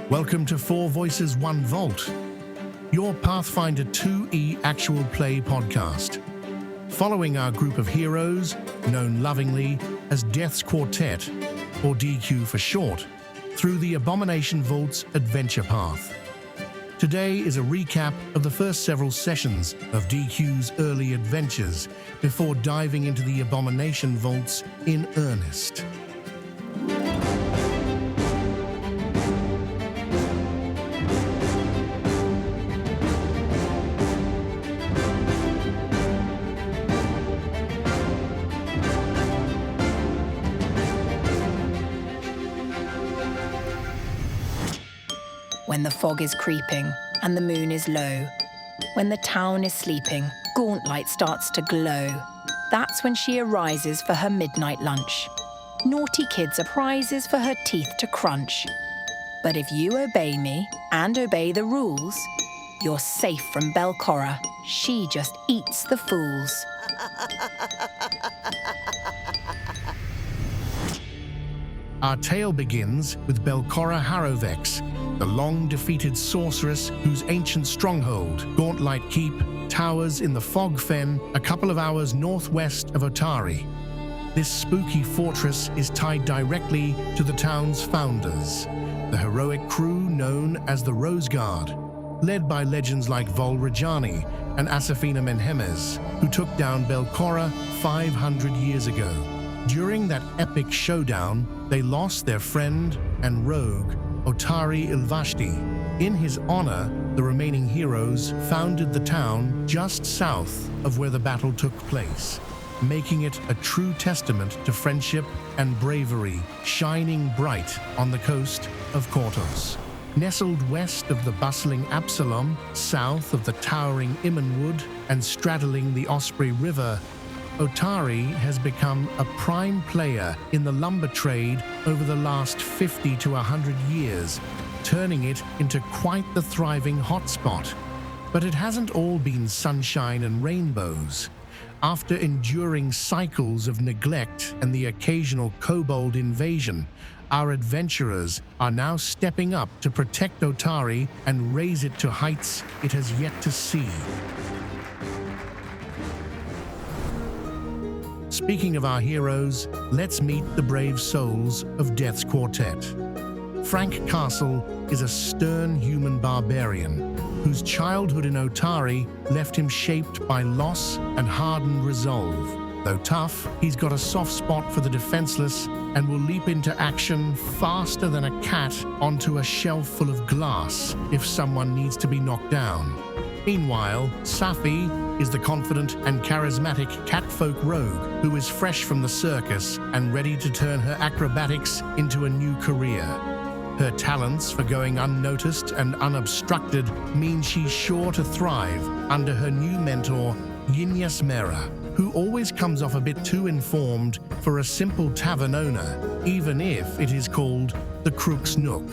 Welcome to Four Voices, One Vault, your Pathfinder 2e actual play podcast. Following our group of heroes, known lovingly as Death's Quartet, or DQ for short, through the AbominationVaults adventure path. Today is a recap of the first several sessions of DQ's early adventures before diving into the AbominationVaults in earnest. When the fog is creeping and the moon is low, when the town is sleeping, Gauntlight starts to glow. That's when she arises for her midnight lunch. Naughty kids are prizes for her teeth to crunch. But if you obey me and obey the rules, you're safe from Belcorra. She just eats the fools. Our tale begins with Belcorra Harrowvex, the long-defeated sorceress whose ancient stronghold, Gauntlight Keep, towers in the Fogfen a couple of hours northwest of Otari. This spooky fortress is tied directly to the town's founders, the heroic crew known as the Rose Guard, led by legends like Vol Rajani and Asafina Menhemes, who took down Belcorra 500 years ago. During that epic showdown, they lost their friend and rogue, Otari Ilvashti. In his honor, the remaining heroes founded the town just south of where the battle took place, making it a true testament to friendship and bravery, shining bright on the coast of Kortos. Nestled west of the bustling Absalom, south of the towering Immenwood, and straddling the Osprey River, Otari has become a prime player in the lumber trade over the last 50 to 100 years, turning it into quite the thriving hotspot. But it hasn't all been sunshine and rainbows. After enduring cycles of neglect and the occasional kobold invasion, our adventurers are now stepping up to protect Otari and raise it to heights it has yet to see. Speaking of our heroes, let's meet the brave souls of Death's Quartet. Frank Castle is a stern human barbarian whose childhood in Otari left him shaped by loss and hardened resolve. Though tough, he's got a soft spot for the defenseless and will leap into action faster than a cat onto a shelf full of glass if someone needs to be knocked down. Meanwhile, Safi is the confident and charismatic catfolk rogue who is fresh from the circus and ready to turn her acrobatics into a new career. Her talents for going unnoticed and unobstructed mean she's sure to thrive under her new mentor, Yinyas Mera, who always comes off a bit too informed for a simple tavern owner, even if it is called the Crook's Nook.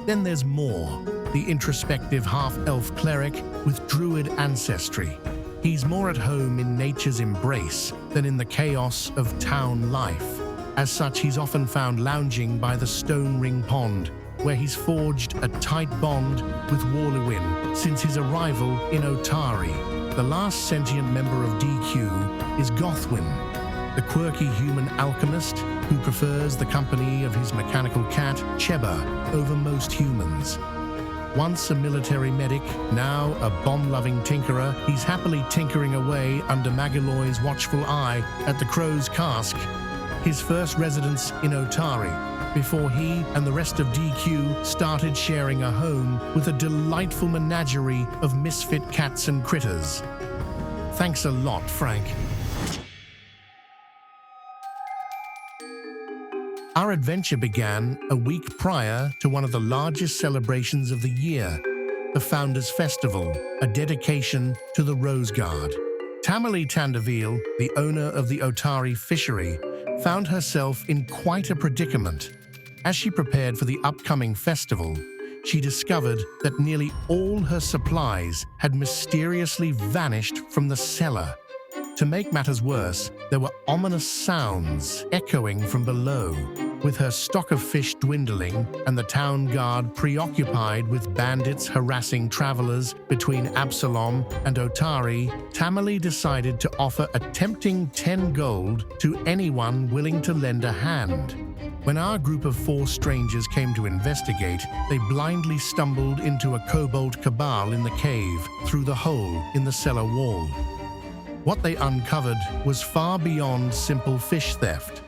Then there's more, the introspective half-elf cleric with druid ancestry. He's more at home in nature's embrace than in the chaos of town life. As such, he's often found lounging by the Stone Ring Pond, where he's forged a tight bond with Warlewin since his arrival in Otari. The last sentient member of DQ is Gothwin, the quirky human alchemist who prefers the company of his mechanical cat, Cheba, over most humans. Once a military medic, now a bomb-loving tinkerer, he's happily tinkering away under Magaloy's watchful eye at the Crow's Cask, his first residence in Otari, before he and the rest of DQ started sharing a home with a delightful menagerie of misfit cats and critters. Thanks a lot, Frank. Our adventure began a week prior to one of the largest celebrations of the year, the Founders' Festival, a dedication to the Rose Guard. Tamali Tandaville, the owner of the Otari Fishery, found herself in quite a predicament. As she prepared for the upcoming festival, she discovered that nearly all her supplies had mysteriously vanished from the cellar. To make matters worse, there were ominous sounds echoing from below. With her stock of fish dwindling and the town guard preoccupied with bandits harassing travelers between Absalom and Otari, Tamale decided to offer a tempting 10 gold to anyone willing to lend a hand. When our group of 4 strangers came to investigate, they blindly stumbled into a Kobold Cabal in the cave through the hole in the cellar wall. What they uncovered was far beyond simple fish theft.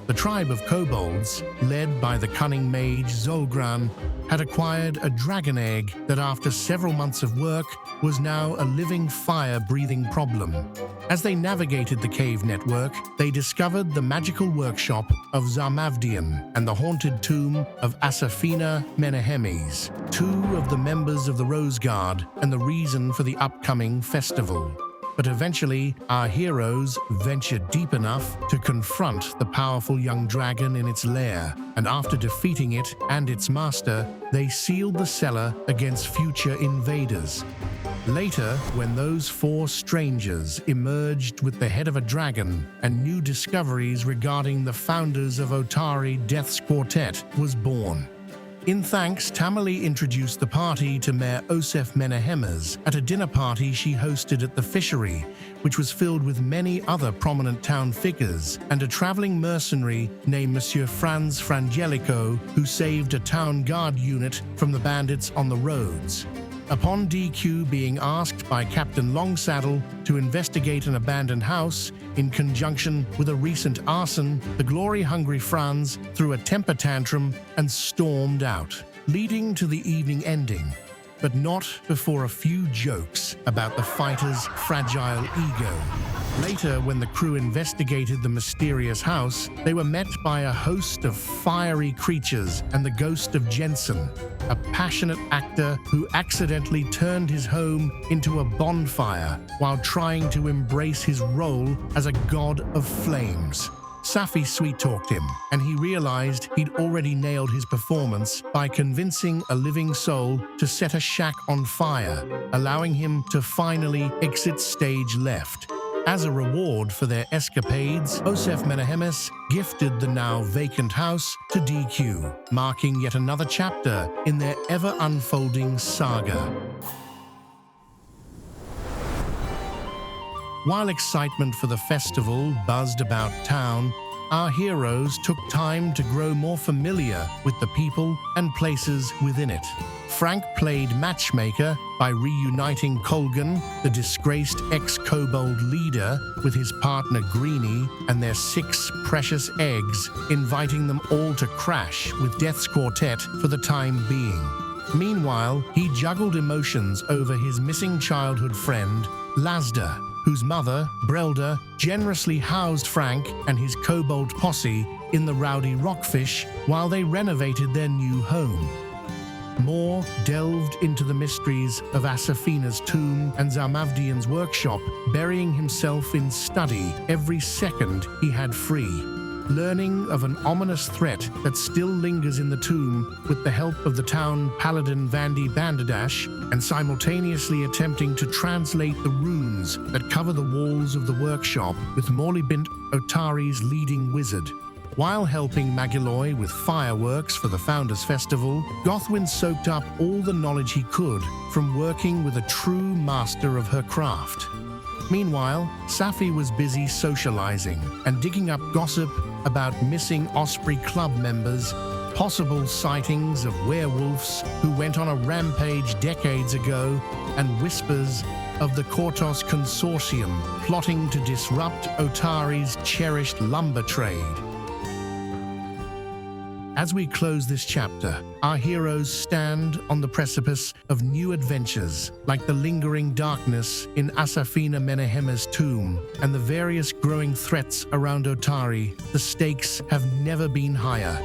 The tribe of kobolds, led by the cunning mage Zolgran, had acquired a dragon egg that after several months of work was now a living fire-breathing problem. As they navigated the cave network, they discovered the magical workshop of Zarmavdian and the haunted tomb of Asafina Menehemes, 2 of the members of the Rose Guard and the reason for the upcoming festival. But eventually, our heroes ventured deep enough to confront the powerful young dragon in its lair, and after defeating it and its master, they sealed the cellar against future invaders. Later, when those 4 strangers emerged with the head of a dragon and new discoveries regarding the founders of Otari Death's Quartet was born. In thanks, Tamale introduced the party to Mayor Osef Menehemes at a dinner party she hosted at the fishery, which was filled with many other prominent town figures and a traveling mercenary named Monsieur Franz Frangelico, who saved a town guard unit from the bandits on the roads. Upon DQ being asked by Captain Longsaddle to investigate an abandoned house in conjunction with a recent arson, the glory-hungry Franz threw a temper tantrum and stormed out, leading to the evening ending, but not before a few jokes about the fighter's fragile ego. Later, when the crew investigated the mysterious house, they were met by a host of fiery creatures and the ghost of Jensen, a passionate actor who accidentally turned his home into a bonfire while trying to embrace his role as a god of flames. Safi sweet-talked him, and he realized he'd already nailed his performance by convincing a living soul to set a shack on fire, allowing him to finally exit stage left. As a reward for their escapades, Osef Menehemes gifted the now vacant house to DQ, marking yet another chapter in their ever-unfolding saga. While excitement for the festival buzzed about town, our heroes took time to grow more familiar with the people and places within it. Frank played matchmaker by reuniting Colgan, the disgraced ex-kobold leader, with his partner Greenie and their 6 precious eggs, inviting them all to crash with Death's Quartet for the time being. Meanwhile, he juggled emotions over his missing childhood friend, Lazda, whose mother, Brelda, generously housed Frank and his kobold posse in the Rowdy Rockfish while they renovated their new home. Moore delved into the mysteries of Asafina's tomb and Zarmavdian's workshop, burying himself in study every second he had free, learning of an ominous threat that still lingers in the tomb with the help of the town paladin Vandy Bandadash, and simultaneously attempting to translate the runes that cover the walls of the workshop with Morlibint, Otari's leading wizard. While helping Magilloy with fireworks for the Founders Festival, Gothwin soaked up all the knowledge he could from working with a true master of her craft. Meanwhile, Safi was busy socializing and digging up gossip about missing Osprey Club members, possible sightings of werewolves who went on a rampage decades ago, and whispers of the Kortos Consortium plotting to disrupt Otari's cherished lumber trade. As we close this chapter, our heroes stand on the precipice of new adventures, like the lingering darkness in Asafina Menehemes' tomb and the various growing threats around Otari. The stakes have never been higher.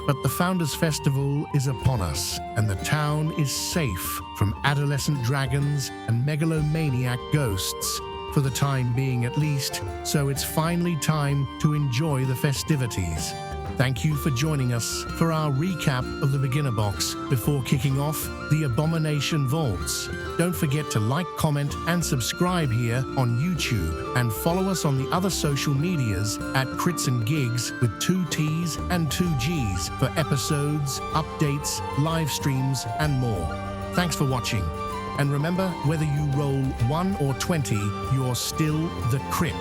But the Founders Festival is upon us, and the town is safe from adolescent dragons and megalomaniac ghosts, for the time being at least, so it's finally time to enjoy the festivities. Thank you for joining us for our recap of the beginner box before kicking off the Abomination Vaults. Don't forget to like, comment, and subscribe here on YouTube, and follow us on the other social medias at Critts&Giggs with 2 T's and 2 G's for episodes, updates, live streams, and more. Thanks for watching. And remember, whether you roll 1 or 20, you're still the Crit.